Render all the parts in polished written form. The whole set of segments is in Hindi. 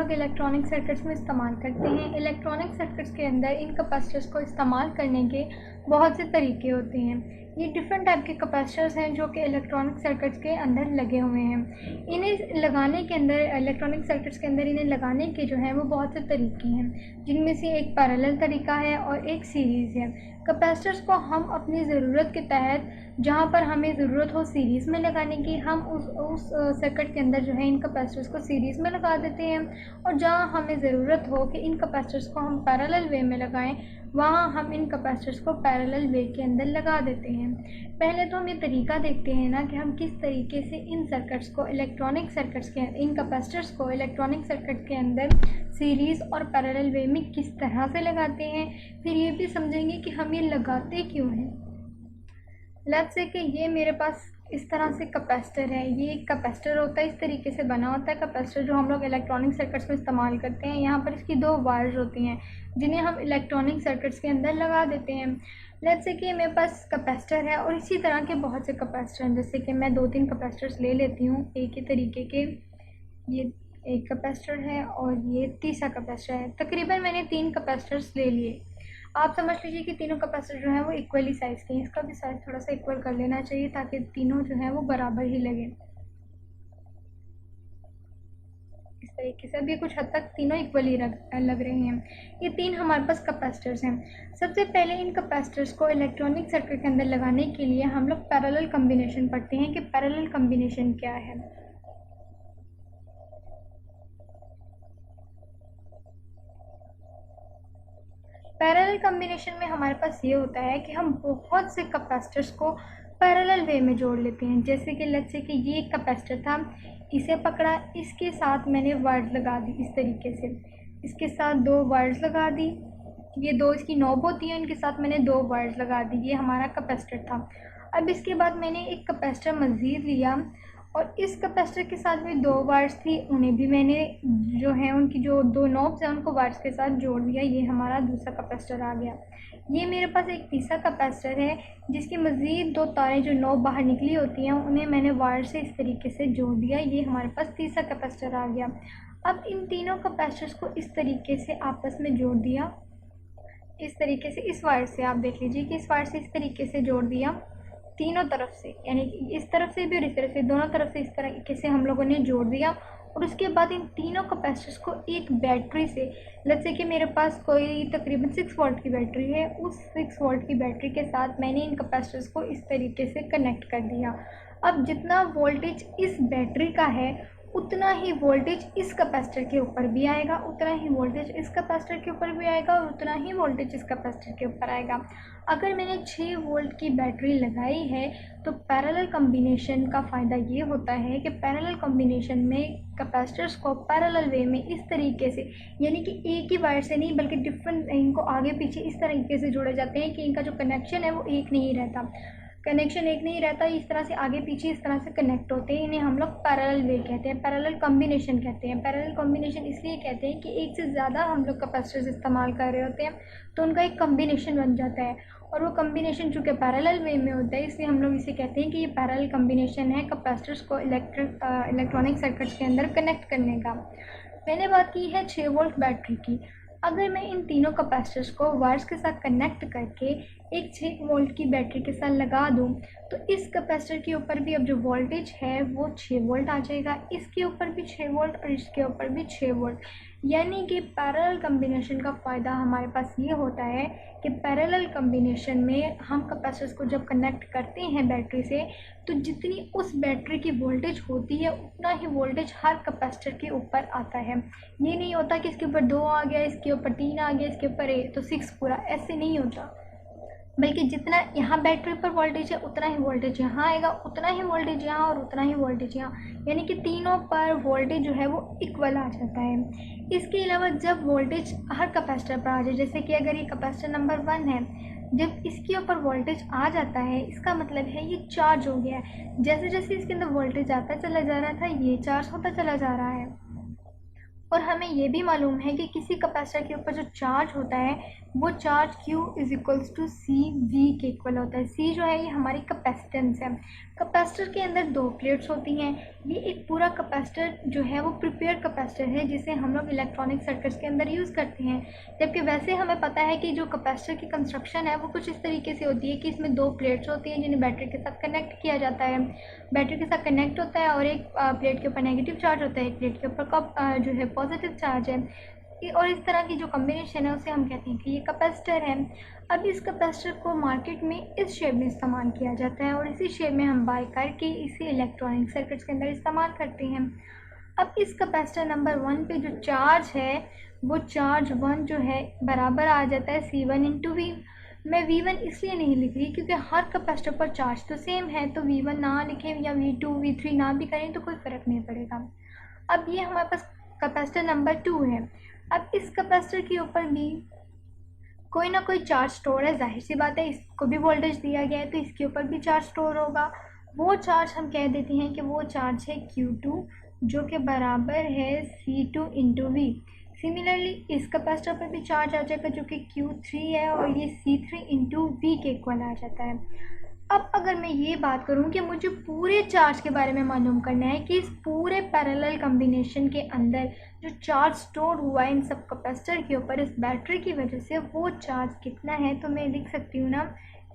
लोग इलेक्ट्रॉनिक सर्किट्स में इस्तेमाल करते हैं। इलेक्ट्रॉनिक सर्किट्स के अंदर इन कैपेसिटर्स को इस्तेमाल करने के बहुत से तरीके होते हैं। ये डिफरेंट टाइप के कैपेसिटर्स हैं जो कि इलेक्ट्रॉनिक सर्किट्स के अंदर लगे हुए हैं। इन्हें लगाने के अंदर इलेक्ट्रॉनिक सर्किट्स के अंदर इन्हें लगाने के जो हैं वो बहुत से तरीके हैं, जिनमें से एक पैरेलल तरीका है और एक सीरीज़ है। कैपेसिटर्स को हम अपनी ज़रूरत के तहत, जहाँ पर हमें ज़रूरत हो सीरीज़ में लगाने की, हम उस सर्किट के अंदर जो है इन कैपेसिटर्स को सीरीज़ में लगा देते हैं, और जहाँ हमें ज़रूरत हो कि इन कैपेसिटर्स को हम पैरेलल वे में लगाएं, वहाँ हम इन कैपेसिटर्स को पैरेलल वे के अंदर लगा देते हैं। पहले तो हम ये तरीका देखते हैं ना कि हम किस तरीके से इन सर्किट्स को इलेक्ट्रॉनिक सर्किट्स के इन कैपेसिटर्स को इलेक्ट्रॉनिक सर्किट के अंदर सीरीज़ और पैरेलल वे में किस तरह से लगाते हैं। फिर ये भी समझेंगे कि हम ये लगाते क्यों हैं। लेट्स से कि ये मेरे पास इस तरह से कैपेसिटर है। ये एक कैपेसिटर होता है, इस तरीके से बना होता है कैपेसिटर जो हम लोग इलेक्ट्रॉनिक सर्किट्स में इस्तेमाल करते हैं। यहाँ पर इसकी दो वायर्स होती हैं जिन्हें हम इलेक्ट्रॉनिक सर्किट्स के अंदर लगा देते हैं। लेट्स से कि मेरे पास कैपेसिटर है और इसी तरह के बहुत से कैपेसिटर हैं। जैसे कि मैं 2-3 कैपेसिटर्स ले लेती हूँ एक ही तरीके के। ये एक कैपेसिटर है और ये तीसरा कैपेसिटर है। तकरीबन मैंने 3 कैपेसिटर्स ले लिए। आप समझ लीजिए कि तीनों कैपेसिटर जो हैं वो इक्वली साइज़ के हैं। इसका भी साइज़ थोड़ा सा इक्वल कर लेना चाहिए ताकि तीनों जो हैं वो बराबर ही लगे। इस तरीके से अब ये कुछ हद तक तीनों इक्वली लग रहे हैं। ये 3 हमारे पास कैपेसिटर्स हैं। सबसे पहले इन कैपेसिटर्स को इलेक्ट्रॉनिक सर्किट के अंदर लगाने के लिए हम लोग पैरेलल कॉम्बिनेशन पढ़ते हैं कि पैरेलल कॉम्बिनेशन क्या है। पैरेलल कॉम्बिनेशन में हमारे पास ये होता है कि हम बहुत से कैपेसिटर्स को पैरेलल वे में जोड़ लेते हैं। जैसे कि लेट्स से कि ये एक कैपेसिटर था, इसे पकड़ा, इसके साथ मैंने वायर्स लगा दी इस तरीके से। इसके साथ 2 वायर्स लगा दी, ये 2 इसकी नॉब होती है, इनके साथ मैंने 2 वायर्स लगा दी। ये हमारा कैपेसिटर था। अब इसके बाद मैंने एक कैपेसिटर मज़ीद लिया और इस कैपेसिटर के साथ भी 2 वायर्स थी, उन्हें भी मैंने जो है उनकी जो 2 नॉब्स हैं उनको वायर्स के साथ जोड़ दिया। ये हमारा दूसरा कैपेसिटर आ गया। ये मेरे पास एक तीसरा कैपेसिटर है जिसकी मज़ीद 2 तारें जो नॉब बाहर निकली होती हैं उन्हें मैंने वायर से इस तरीके से जोड़ दिया। ये हमारे पास तीसरा कैपेसिटर आ गया। अब इन तीनों कैपेसिटर्स को इस तरीके से आपस में जोड़ दिया। इस तरीके से इस वायर से आप देख लीजिए कि इस वायर से इस तरीके से जोड़ दिया तीनों तरफ से, यानी कि इस तरफ से भी और इस तरफ से, दोनों तरफ से इस तरीके से हम लोगों ने जोड़ दिया। और उसके बाद इन तीनों कैपेसिटर्स को एक बैटरी से, लेट्स से कि मेरे पास कोई तकरीबन 6 वोल्ट की बैटरी है, उस 6 वोल्ट की बैटरी के साथ मैंने इन कैपेसिटर्स को इस तरीके से कनेक्ट कर दिया। अब जितना वोल्टेज इस बैटरी का है उतना ही वोल्टेज इस कैपेसिटर के ऊपर भी आएगा, उतना ही वोल्टेज इस कैपेसिटर के ऊपर भी आएगा और उतना ही वोल्टेज इस कैपेसिटर के ऊपर आएगा। अगर मैंने 6 वोल्ट की बैटरी लगाई है तो पैरेलल कॉम्बिनेशन का फ़ायदा ये होता है कि पैरेलल कॉम्बिनेशन में कैपेसिटर्स को पैरेलल वे में इस तरीके से, यानी कि एक ही वायर से नहीं बल्कि डिफरेंट, इनको आगे पीछे इस तरीके से जोड़े जाते हैं कि इनका जो कनेक्शन है वो एक नहीं रहता। कनेक्शन एक नहीं रहता, इस तरह से आगे पीछे इस तरह से कनेक्ट होते हैं। इन्हें हम लोग पैरेलल वे कहते हैं, पैरेलल कॉम्बिनेशन कहते हैं। पैरेलल कॉम्बिनेशन इसलिए कहते हैं कि एक से ज़्यादा हम लोग कैपेसिटर्स इस्तेमाल कर रहे होते हैं तो उनका एक कॉम्बिनेशन बन जाता है, और वो कॉम्बिनेशन चूँकि पैरेलल वे में होता है इसलिए हम लोग इसे कहते हैं कि ये पैरेलल कॉम्बिनेशन है कैपेसिटर्स को इलेक्ट्रॉनिक सर्किट्स के अंदर कनेक्ट करने का। मैंने बात की है 6 वोल्ट बैटरी की। अगर मैं इन तीनों कैपेसिटर्स को वायर्स के साथ कनेक्ट करके एक 6 वोल्ट की बैटरी के साथ लगा दूं तो इस कैपेसिटर के ऊपर भी अब जो वोल्टेज है वो 6 वोल्ट आ जाएगा, इसके ऊपर भी 6 वोल्ट और इसके ऊपर भी 6 वोल्ट। यानी कि पैरेलल कॉम्बिनेशन का फ़ायदा हमारे पास ये होता है कि पैरेलल कॉम्बिनेशन में हम कैपेसिटर्स को जब कनेक्ट करते हैं बैटरी से तो जितनी उस बैटरी की वोल्टेज होती है उतना ही वोल्टेज हर कैपेसिटर के ऊपर आता है। ये नहीं होता कि इसके ऊपर 2 आ गया, इसके ऊपर 3 आ गया, इसके ऊपर 1 तो 6 पूरा, ऐसे नहीं होता। बल्कि जितना यहाँ बैटरी पर वोल्टेज है उतना ही वोल्टेज यहाँ आएगा, उतना ही वोल्टेज यहाँ और उतना ही वोल्टेज यहाँ, यानी कि तीनों पर वोल्टेज जो है वो इक्वल आ जाता है। इसके अलावा जब वोल्टेज हर कैपेसिटर पर आ जाए, जैसे कि अगर ये कैपेसिटर नंबर 1 है, जब इसके ऊपर वोल्टेज आ जाता है इसका मतलब है ये चार्ज हो गया है। जैसे जैसे इसके अंदर वोल्टेज आता चला जा रहा था ये चार्ज होता चला जा रहा है। और हमें ये भी मालूम है कि किसी कैपेसिटर के ऊपर जो चार्ज होता है वो charge Q is equals to C V के इक्वल होता है। C जो है ये हमारी कैपेसिटेंस है। कैपेसिटर के अंदर दो प्लेट्स होती हैं। ये एक पूरा कैपेसिटर जो है वो प्रिपेयर कैपेसिटर है जिसे हम लोग इलेक्ट्रॉनिक सर्किट्स के अंदर यूज़ करते हैं। जबकि वैसे हमें पता है कि जो कैपेसिटर की कंस्ट्रक्शन है वो कुछ इस तरीके से होती है कि इसमें दो प्लेट्स होती हैं जिन्हें बैटरी के साथ कनेक्ट किया जाता है। बैटरी के साथ कनेक्ट होता है और एक प्लेट के ऊपर नेगेटिव चार्ज होता है, एक प्लेट के ऊपर जो है पॉजिटिव चार्ज है। और इस तरह की जो कम्बिनेशन है उसे हम कहते हैं कि ये कैपेसिटर है। अब इस कैपेसिटर को मार्केट में इस शेप में इस्तेमाल किया जाता है और इसी शेप में हम बाय करके इसे इलेक्ट्रॉनिक सर्किट्स के अंदर इस्तेमाल करते हैं। अब इस कैपेसिटर नंबर 1 पे जो चार्ज है वो चार्ज 1 जो है बराबर आ जाता है C1 इंटू वी। मैं V1 इसलिए नहीं लिख रही क्योंकि हर कैपेसिटर पर चार्ज तो सेम है, तो V1 ना लिखें या V2 V3 ना भी करें तो कोई फ़र्क नहीं पड़ेगा। अब ये हमारे पास कैपेसिटर नंबर 2 है। अब इस कैपेसिटर के ऊपर भी कोई ना कोई चार्ज स्टोर है, जाहिर सी बात है इसको भी वोल्टेज दिया गया है तो इसके ऊपर भी चार्ज स्टोर होगा। वो चार्ज हम कह देते हैं कि वो चार्ज है Q2 जो कि बराबर है C2 इंटू वी। सिमिलरली इस कैपेसिटर पर भी चार्ज आ जाएगा जो कि Q3 है और ये C3 इंटू वी के इक्वल आ जाता है। अब अगर मैं ये बात करूं कि मुझे पूरे चार्ज के बारे में मालूम करना है कि इस पूरे पैरेलल कम्बिनेशन के अंदर जो चार्ज स्टोर हुआ है इन सब कैपेसिटर के ऊपर इस बैटरी की वजह से वो चार्ज कितना है, तो मैं लिख सकती हूँ ना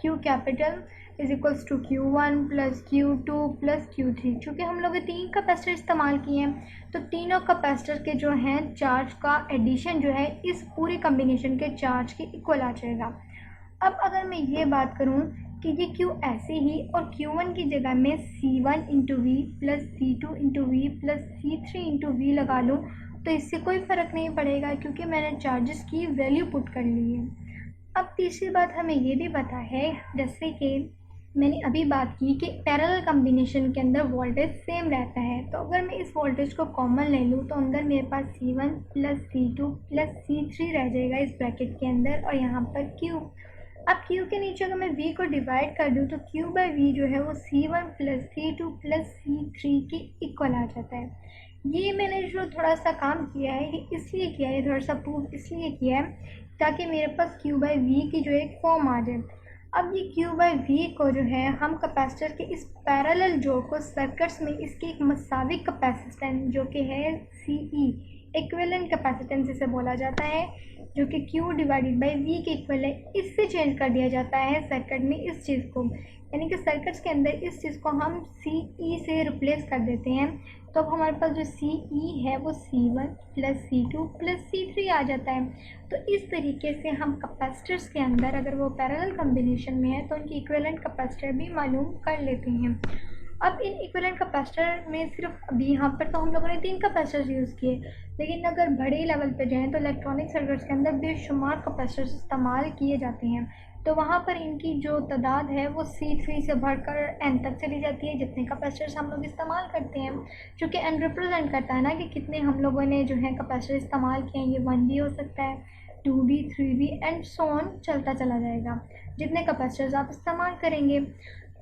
Q capital is equals to Q1 plus Q2 plus Q3। चूँकि हम लोग 3 कैपेसिटर इस्तेमाल किए हैं तो तीनों कैपेसिटर के जो हैं चार्ज का एडिशन जो है इस पूरे कम्बिनेशन के चार्ज के इक्वल आ जाएगा। अब अगर मैं ये बात करूँ कि ये Q ऐसे ही और Q1 की जगह में C1 into V plus C2 into V plus C3 into V लगा लूँ तो इससे कोई फ़र्क नहीं पड़ेगा क्योंकि मैंने चार्जेस की वैल्यू पुट कर ली है। अब तीसरी बात हमें ये भी पता है, जैसे कि मैंने अभी बात की कि पैरेलल कम्बिनेशन के अंदर वोल्टेज सेम रहता है, तो अगर मैं इस वोल्टेज को कॉमन ले लूँ तो अंदर मेरे पास C1 plus C2 plus C3 रह जाएगा इस ब्रैकेट के अंदर और यहाँ पर Q। अब Q के नीचे अगर मैं V को डिवाइड कर दूँ तो Q बाई V जो है वो C1 plus C2 plus C3 के इक्वल आ जाता है। ये मैंने जो थोड़ा सा काम किया है ये इसलिए किया है, थोड़ा सा प्रूफ इसलिए किया है ताकि मेरे पास Q बाई V की जो एक फॉर्म आ जाए। अब ये Q बाई V को जो है हम कैपेसिटर के इस पैरेलल जोड़ को सर्किट्स में इसकी एक मसावी कैपेसिटेंस जो कि है CE इक्विवेलेंट कैपेसिटेंस इसे बोला जाता है, जो कि Q डिवाइडेड बाई V के इक्वल है, इससे चेंज कर दिया जाता है सर्किट में इस चीज़ को, यानी कि सर्किट्स के अंदर इस चीज़ को हम CE से रिप्लेस कर देते हैं। तो अब हमारे पास जो CE है वो C1 plus C2 plus C3 आ जाता है। तो इस तरीके से हम कैपेसिटर्स के अंदर अगर वो पैरेलल कम्बिनेशन में है तो उनकी इक्विवेलेंट कैपेसिटर भी मालूम कर लेते हैं। अब इन इक्विवेलेंट कैपेसिटर में सिर्फ अभी यहाँ पर तो हम लोगों ने 3 कैपेसिटर्स यूज़ किए, लेकिन अगर बड़े लेवल पे जाएँ तो इलेक्ट्रॉनिक सर्किट्स के अंदर बेशुमार कैपेसिटर्स इस्तेमाल किए जाते हैं। तो वहाँ पर इनकी जो तादाद है वो C3 से बढ़कर N तक चली जाती है, जितने कैपेसिटर्स हम लोग इस्तेमाल करते हैं, क्योंकि N रिप्रेजेंट करता है ना कि कितने हम लोगों ने जो है कैपेसिटर इस्तेमाल किए हैं। ये 1 भी हो सकता है, 2 भी, 3 भी एंड सो ऑन चलता चला जाएगा जितने कैपेसिटर्स आप इस्तेमाल करेंगे।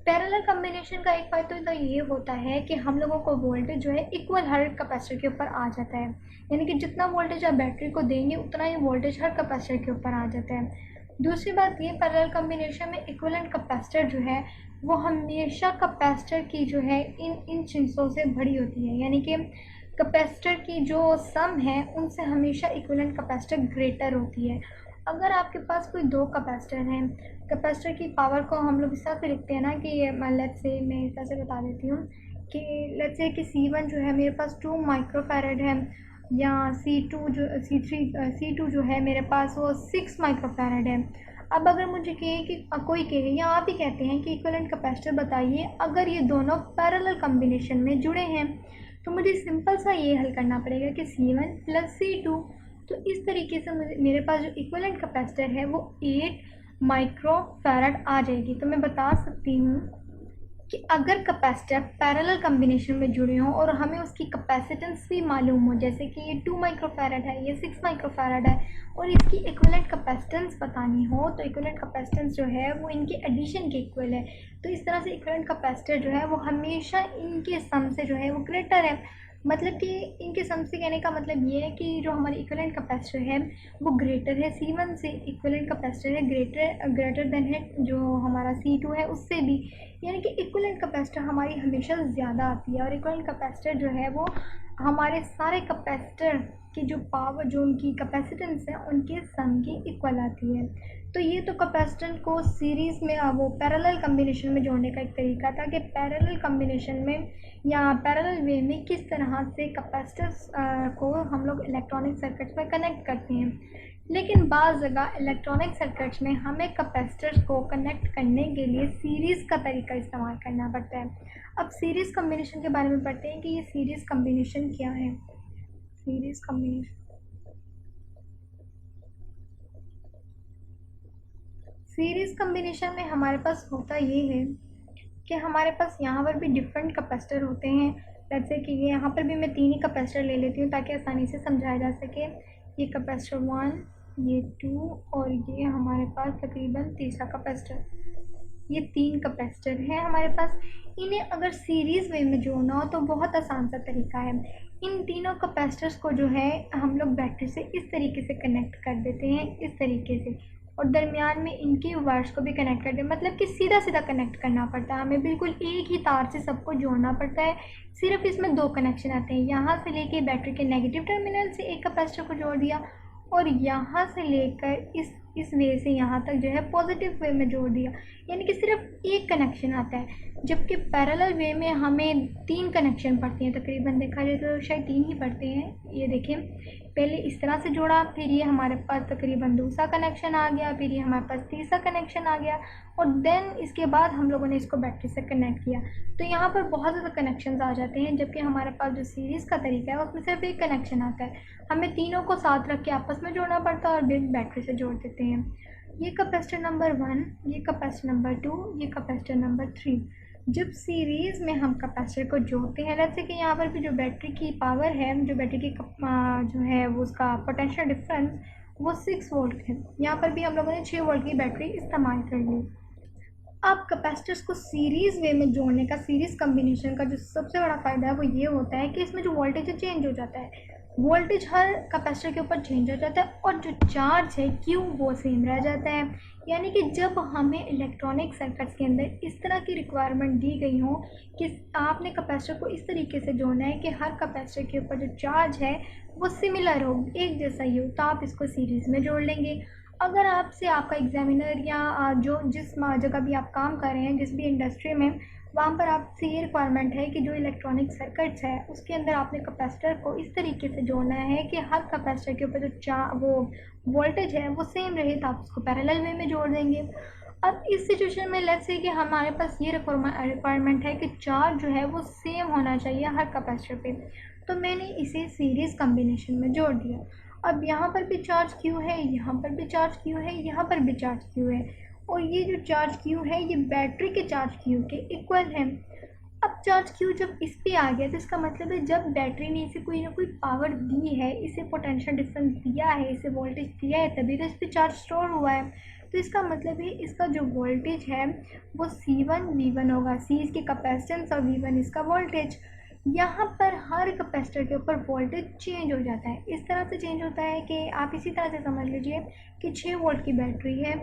पैरेलल कम्बिनेशन का एक फ़ायदा तो ये होता है कि हम लोगों को वोल्टेज जो है इक्वल हर कैपेसिटर के ऊपर आ जाता है, यानी कि जितना वोल्टेज आप बैटरी को देंगे उतना ही वोल्टेज हर कैपेसिटर के ऊपर आ जाता है। दूसरी बात ये, पैरेलल कम्बिनेशन में इक्विवेलेंट कैपेसिटर जो है वो हमेशा कैपेसिटर की जो है इन चीज़ों से बड़ी होती है, यानी कि कैपेसिटर की जो सम है उनसे हमेशा इक्विवेलेंट कैपेसिटर ग्रेटर होती है। अगर आपके पास कोई 2 कैपेसिटर हैं, कैपेसिटर की पावर को हम लोग इस तरह से लिखते हैं ना कि लेट्स से मैं इस तरह से बता देती हूँ कि लेट्स से कि C1 जो है मेरे पास 2 माइक्रोफैरड है या C2 जो है मेरे पास वो 6 माइक्रोफैरड है। अब अगर मुझे कहे कि कोई कहे या आप ही कहते हैं कि इक्विवेलेंट कैपेसिटर बताइए अगर ये दोनों पैरेलल कम्बिनेशन में जुड़े हैं, तो मुझे सिंपल सा ये हल करना पड़ेगा कि C1 प्लस C2। तो इस तरीके से मेरे पास जो इक्विवेलेंट कैपेसिटर है वो 8 माइक्रोफैरड आ जाएगी। तो मैं बता सकती हूँ कि अगर कैपेसिटर पैरेलल कम्बिनेशन में जुड़े हों और हमें उसकी कैपेसिटेंस भी मालूम हो, जैसे कि ये 2 माइक्रोफैरड है, ये 6 माइक्रोफैरड है, और इसकी इक्विवेलेंट कैपेसिटेंस बतानी हो तो इक्विवेलेंट कैपेसिटेंस जो है वो इनके एडिशन के इक्वल है। तो इस तरह से इक्विवेलेंट कैपेसिटर जो है वो हमेशा इनके सम से जो है वो ग्रेटर है। मतलब कि इनके सम से कहने का मतलब ये है कि जो हमारी इक्विवेलेंट कैपेसिटर है वो ग्रेटर है C1 से, इक्विवेलेंट कैपेसिटर है ग्रेटर देन है जो हमारा C2 है उससे भी, यानी कि इक्विवेलेंट कैपेसिटर हमारी हमेशा ज़्यादा आती है। और इक्विवेलेंट कैपेसिटर जो है वो हमारे सारे कैपेसिटर की जो पावर, जो उनकी कैपेसिटेंस है उनके सम की इक्वल आती है। तो ये तो कैपेसिटेंस को सीरीज़ में वो पैरेलल कम्बिनेशन में जोड़ने का एक तरीका था कि पैरेलल कम्बिनेशन में या पैरेलल वे में किस तरह से कैपेसिटर्स को हम लोग इलेक्ट्रॉनिक सर्किट्स में कनेक्ट करते हैं। लेकिन बाज़ जगह इलेक्ट्रॉनिक सर्किट्स में हमें कैपेसिटर्स को कनेक्ट करने के लिए सीरीज़ का तरीका इस्तेमाल करना पड़ता है। अब सीरीज़ कम्बिनेशन के बारे में पढ़ते हैं कि ये सीरीज़ कम्बिनेशन क्या है। सीरीज़ कम्बिनेशन, सीरीज़ कम्बिनेशन में हमारे पास होता ये है कि हमारे पास यहाँ पर भी डिफरेंट कैपेसिटर होते हैं। जैसे कि ये यहाँ पर भी मैं 3 ही कैपेसिटर ले लेती हूँ ताकि आसानी से समझाया जा सके। ये कैपेसिटर 1, ये 2 और ये हमारे पास तकरीबन तीसरा कैपेसिटर। ये 3 कैपेसिटर हैं हमारे पास। इन्हें अगर सीरीज़ वे में जोड़ना हो तो बहुत आसान सा तरीका है। इन तीनों कैपेसिटर्स को जो है हम लोग बैटरी से इस तरीके से कनेक्ट कर देते हैं, इस तरीके से, और दरमियान में इनकी वायर्स को भी कनेक्ट कर दें। मतलब कि सीधा सीधा कनेक्ट करना पड़ता है, हमें बिल्कुल एक ही तार से सबको जोड़ना पड़ता है। सिर्फ इसमें 2 कनेक्शन आते हैं, यहाँ से लेके बैटरी के नेगेटिव टर्मिनल से एक कैपेसिटर को जोड़ दिया और यहाँ से लेकर इस वे से यहाँ तक जो है पॉजिटिव वे में जोड़ दिया, यानी कि सिर्फ एक कनेक्शन आता है। जबकि पैरेलल वे में हमें 3 कनेक्शन पड़ते हैं, तकरीबन देखा जाए तो शायद 3 ही पड़ते हैं। ये देखें, पहले इस तरह से जोड़ा, फिर ये हमारे पास तकरीबन दूसरा कनेक्शन आ गया, फिर ये हमारे पास तीसरा कनेक्शन आ गया और देन इसके बाद हम लोगों ने इसको बैटरी से कनेक्ट किया। तो यहाँ पर बहुत ज़्यादा कनेक्शंस आ जाते हैं, जबकि हमारे पास जो सीरीज़ का तरीका है उसमें सिर्फ एक कनेक्शन आता है। हमें तीनों को साथ रख के आपस में जोड़ना पड़ता है और बिग बैटरी से जोड़ देते हैं। ये कैपेसिटर नंबर 1, ये कैपेसिटर नंबर 2, ये कैपेसिटर नंबर 3। जब सीरीज़ में हम कैपेसिटर को जोड़ते हैं, जैसे कि यहाँ पर भी जो बैटरी की पावर है, जो बैटरी की जो है वो उसका पोटेंशियल डिफरेंस वो 6 वोल्ट है। यहाँ पर भी हम लोगों ने 6 वोल्ट की बैटरी इस्तेमाल कर ली। अब कैपेसिटर्स को सीरीज़ वे में जोड़ने का, सीरीज़ कम्बिनेशन का जो सबसे बड़ा फ़ायदा है वो ये होता है कि इसमें जो वोल्टेज है चेंज हो जाता है। वोल्टेज हर कैपेसिटर के ऊपर चेंज हो जाता है और जो चार्ज है Q वो सेम रह जाता है। यानी कि जब हमें इलेक्ट्रॉनिक सर्किट्स के अंदर इस तरह की रिक्वायरमेंट दी गई हो कि आपने कैपेसिटर को इस तरीके से जोड़ना है कि हर कैपेसिटर के ऊपर जो चार्ज है वो सिमिलर हो, एक जैसा ही हो, तो आप इसको सीरीज़ में जोड़ लेंगे। अगर आपसे आपका एग्जामिनर या जिस जगह भी आप काम कर रहे हैं, जिस भी इंडस्ट्री में, वहाँ पर आपसे ये रिक्वायरमेंट है कि जो इलेक्ट्रॉनिक सर्किट्स है उसके अंदर आपने कैपेसिटर को इस तरीके से जोड़ना है कि हर कैपेसिटर के ऊपर जो वो वोल्टेज है वो सेम रहे, तो आप उसको पैरेलल वे में जोड़ देंगे। अब इस सिचुएशन में लेट्स से कि हमारे पास ये रिक्वायरमेंट है कि चार्ज जो है वो सेम होना चाहिए हर कैपेसिटर पे, तो मैंने इसे सीरीज़ कम्बिनेशन में जोड़ दिया। अब यहाँ पर भी चार्ज Q है, यहाँ पर भी चार्ज Q है, यहाँ पर भी चार्ज Q है, और ये जो चार्ज Q है ये बैटरी के चार्ज Q के इक्वल है। अब चार्ज Q जब इस पे आ गया तो इसका मतलब है जब बैटरी ने इसे कोई ना कोई पावर दी है, इसे पोटेंशियल डिफरेंस दिया है, इसे वोल्टेज दिया है, तभी तो इस पर चार्ज स्टोर हुआ है। तो इसका मतलब है इसका जो वोल्टेज है वो C1 V1 होगा, C इसकी कैपेसिटेंस और V1 इसका वोल्टेज। यहाँ पर हर कैपेसिटर के ऊपर वोल्टेज चेंज हो जाता है। इस तरह से चेंज होता है कि आप इसी तरह से समझ लीजिए कि 6 वोल्ट की बैटरी है,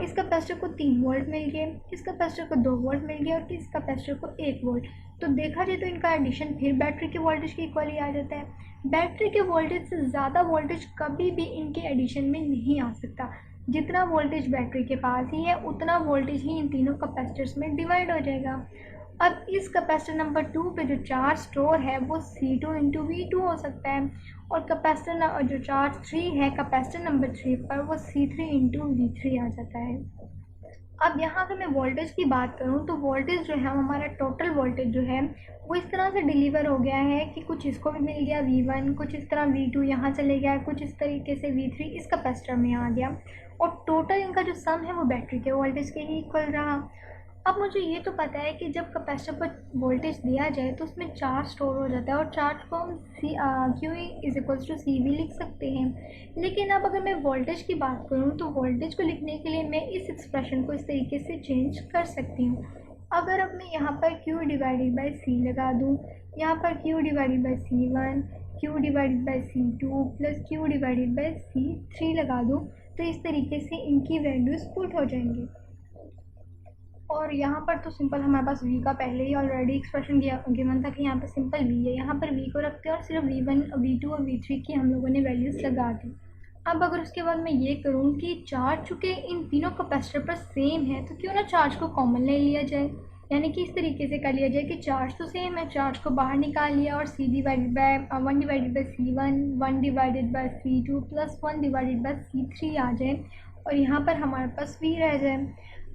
इस कैपेसिटर को 3 वोल्ट मिल गए, इस कैपेसिटर को 2 वोल्ट मिल गया और इस कैपेसिटर को 1 वोल्ट। तो देखा जाए तो इनका एडिशन फिर बैटरी के वोल्टेज के इक्वल ही आ जाता है। बैटरी के वोल्टेज से ज़्यादा वोल्टेज कभी भी इनके एडिशन में नहीं आ सकता। जितना वोल्टेज बैटरी के पास ही है उतना वोल्टेज ही इन तीनों कैपेसिटर्स में डिवाइड हो जाएगा। अब इस कैपेसिटर नंबर 2 पे जो चार्ज स्टोर है वो C2 इंटू V2 हो सकता है, और कैपेसिटर जो चार्ज 3 है कैपेसिटर नंबर 3 पर वो C3 इंटू V3 आ जाता है। अब यहाँ अगर मैं वोल्टेज की बात करूँ तो वोल्टेज जो है हमारा टोटल वोल्टेज जो है वो इस तरह से डिलीवर हो गया है कि कुछ इसको भी मिल गया V1, कुछ इस तरह V2 यहाँ चले गया, कुछ इस तरीके से V3 इस कैपेसिटर में आ गया, और टोटल इनका जो सम है वो बैटरी के वोल्टेज के ही इक्वल रहा। अब मुझे ये तो पता है कि जब कैपेसिटर पर वोल्टेज दिया जाए तो उसमें चार्ज स्टोर हो जाता है और चार्ज को हम Q is equals to C भी लिख सकते हैं। लेकिन अब अगर मैं वोल्टेज की बात करूँ तो वोल्टेज को लिखने के लिए मैं इस एक्सप्रेशन को इस तरीके से चेंज कर सकती हूँ। अगर अब मैं यहाँ पर Q डिवाइडेड बाई C लगा दूँ, यहाँ पर Q divided by C1, Q divided by C2 plus Q divided by C3 लगा दूँ, तो इस तरीके से इनकी वैल्यूज़ पुट हो जाएंगी। और यहाँ पर तो सिंपल हमारे पास v का पहले ही ऑलरेडी एक्सप्रेशन गिवन था कि यहाँ पर सिंपल v है, यहाँ पर v को रखते हैं और सिर्फ v1, v2 और v3 की हम लोगों ने वैल्यूज़ लगा दी। अब अगर उसके बाद मैं ये करूँ कि चार्ज चूँकि इन तीनों कैपेसिटर पर सेम है, तो क्यों ना चार्ज को कॉमन ले लिया जाए, यानी कि इस तरीके से कर लिया जाए कि चार्ज तो सेम है, चार्ज को बाहर निकाल लिया और C divided by 1 divided by C1, 1 divided by C2 plus 1 divided by C3 आ जाए और यहाँ पर हमारे पास v रह जाए।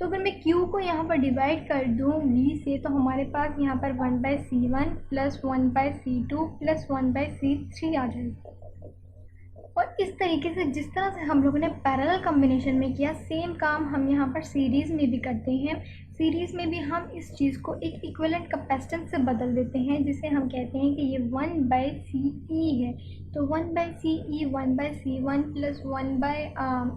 तो अगर मैं Q को यहाँ पर डिवाइड कर दूँ v से, तो हमारे पास यहाँ पर 1 by C1 plus 1 by C2 plus 1 by C3 आ जाएगा। और इस तरीके से जिस तरह से हम लोगों ने पैरेलल कॉम्बिनेशन में किया, सेम काम हम यहाँ पर सीरीज़ में भी करते हैं। सीरीज़ में भी हम इस चीज़ को एक इक्विवेलेंट कैपेसिटेंस से बदल देते हैं, जिसे हम कहते हैं कि ये 1 बाई CE है। तो 1 by CE 1 by C1 plus 1 by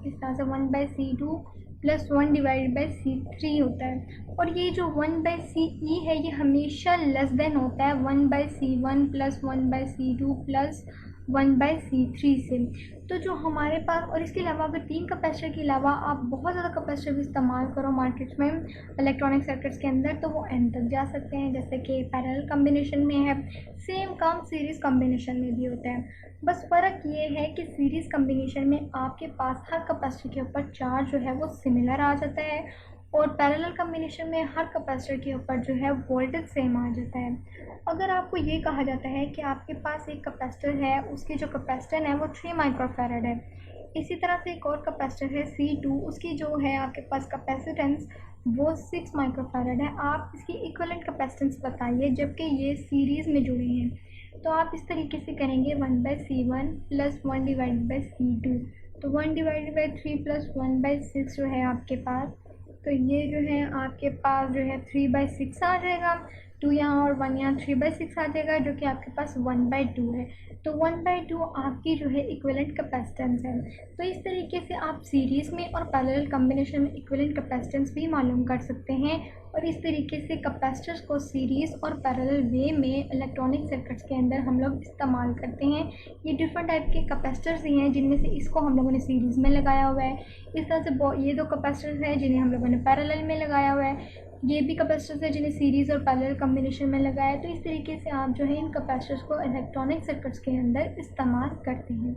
इस तरह से 1 by C2 plus 1 divided by C3 होता है। और ये जो 1 बाई CE है ये हमेशा लेस देन होता है 1 by C1 plus 1 by C2 plus 1 by C3 से। तो जो हमारे पास, और इसके अलावा अगर 3 कैपेसिटर के अलावा आप बहुत ज़्यादा कैपेसिटर भी इस्तेमाल करो मार्केट्स में इलेक्ट्रॉनिक सर्किट्स के अंदर, तो वो एंड तक जा सकते हैं, जैसे कि पैरेलल कॉम्बिनेशन में है। सेम काम सीरीज़ कॉम्बिनेशन में भी होता है। बस फ़र्क ये है कि सीरीज़ कॉम्बिनेशन में आपके पास हर कैपेसिटर के ऊपर चार्ज जो है वो सिमिलर आ जाता है, और पैरेलल कॉम्बिनेशन में हर कैपेसिटर के ऊपर जो है वोल्टेज सेम आ जाता है। अगर आपको ये कहा जाता है कि आपके पास एक कैपेसिटर है, उसकी जो कैपेसिटेंस है वो 3 माइक्रोफैरड है, इसी तरह से एक और कैपेसिटर है C2, उसकी जो है आपके पास कैपेसिटेंस वो 6 माइक्रोफैरड है। आप इसकी इक्विवेलेंट कैपेसिटेंस बताइए, जबकि ये सीरीज़ में जुड़े हैं। तो आप इस तरीके से करेंगे 1 by C1 plus 1 divided by C2, तो 1 डिवाइडेड बाई 3 प्लस 1 बाई 6 जो है आपके पास, तो ये जो है आपके पास जो है 3 बाई 6 आ जाएगा। 2 यहाँ और 1 यहाँ, 3 बाई 6 आ जाएगा, जो कि आपके पास 1 बाई 2 है। तो 1 बाई 2 आपकी जो है इक्विवेलेंट कैपेसिटेंस है। तो इस तरीके से आप सीरीज़ में और पैरेलल कॉम्बिनेशन में इक्विवेलेंट कैपेसिटेंस भी मालूम कर सकते हैं। और इस तरीके से कैपेसिटर्स को सीरीज़ और पैरेलल वे में इलेक्ट्रॉनिक सर्किट्स के अंदर हम लोग इस्तेमाल करते हैं। ये डिफरेंट टाइप के कैपेसिटर्स ही हैं, जिनमें से इसको हम लोगों ने सीरीज़ में लगाया हुआ है। इस तरह से ये 2 कैपेसिटर्स हैं जिन्हें हम लोगों ने पैरेलल में लगाया हुआ है। ये भी कैपेसिटर्स है जिन्हें सीरीज़ और पैरेलल कॉम्बिनेशन में लगाया है। तो इस तरीके से आप जो है इन कैपेसिटर्स को इलेक्ट्रॉनिक सर्किट्स के अंदर इस्तेमाल करते हैं।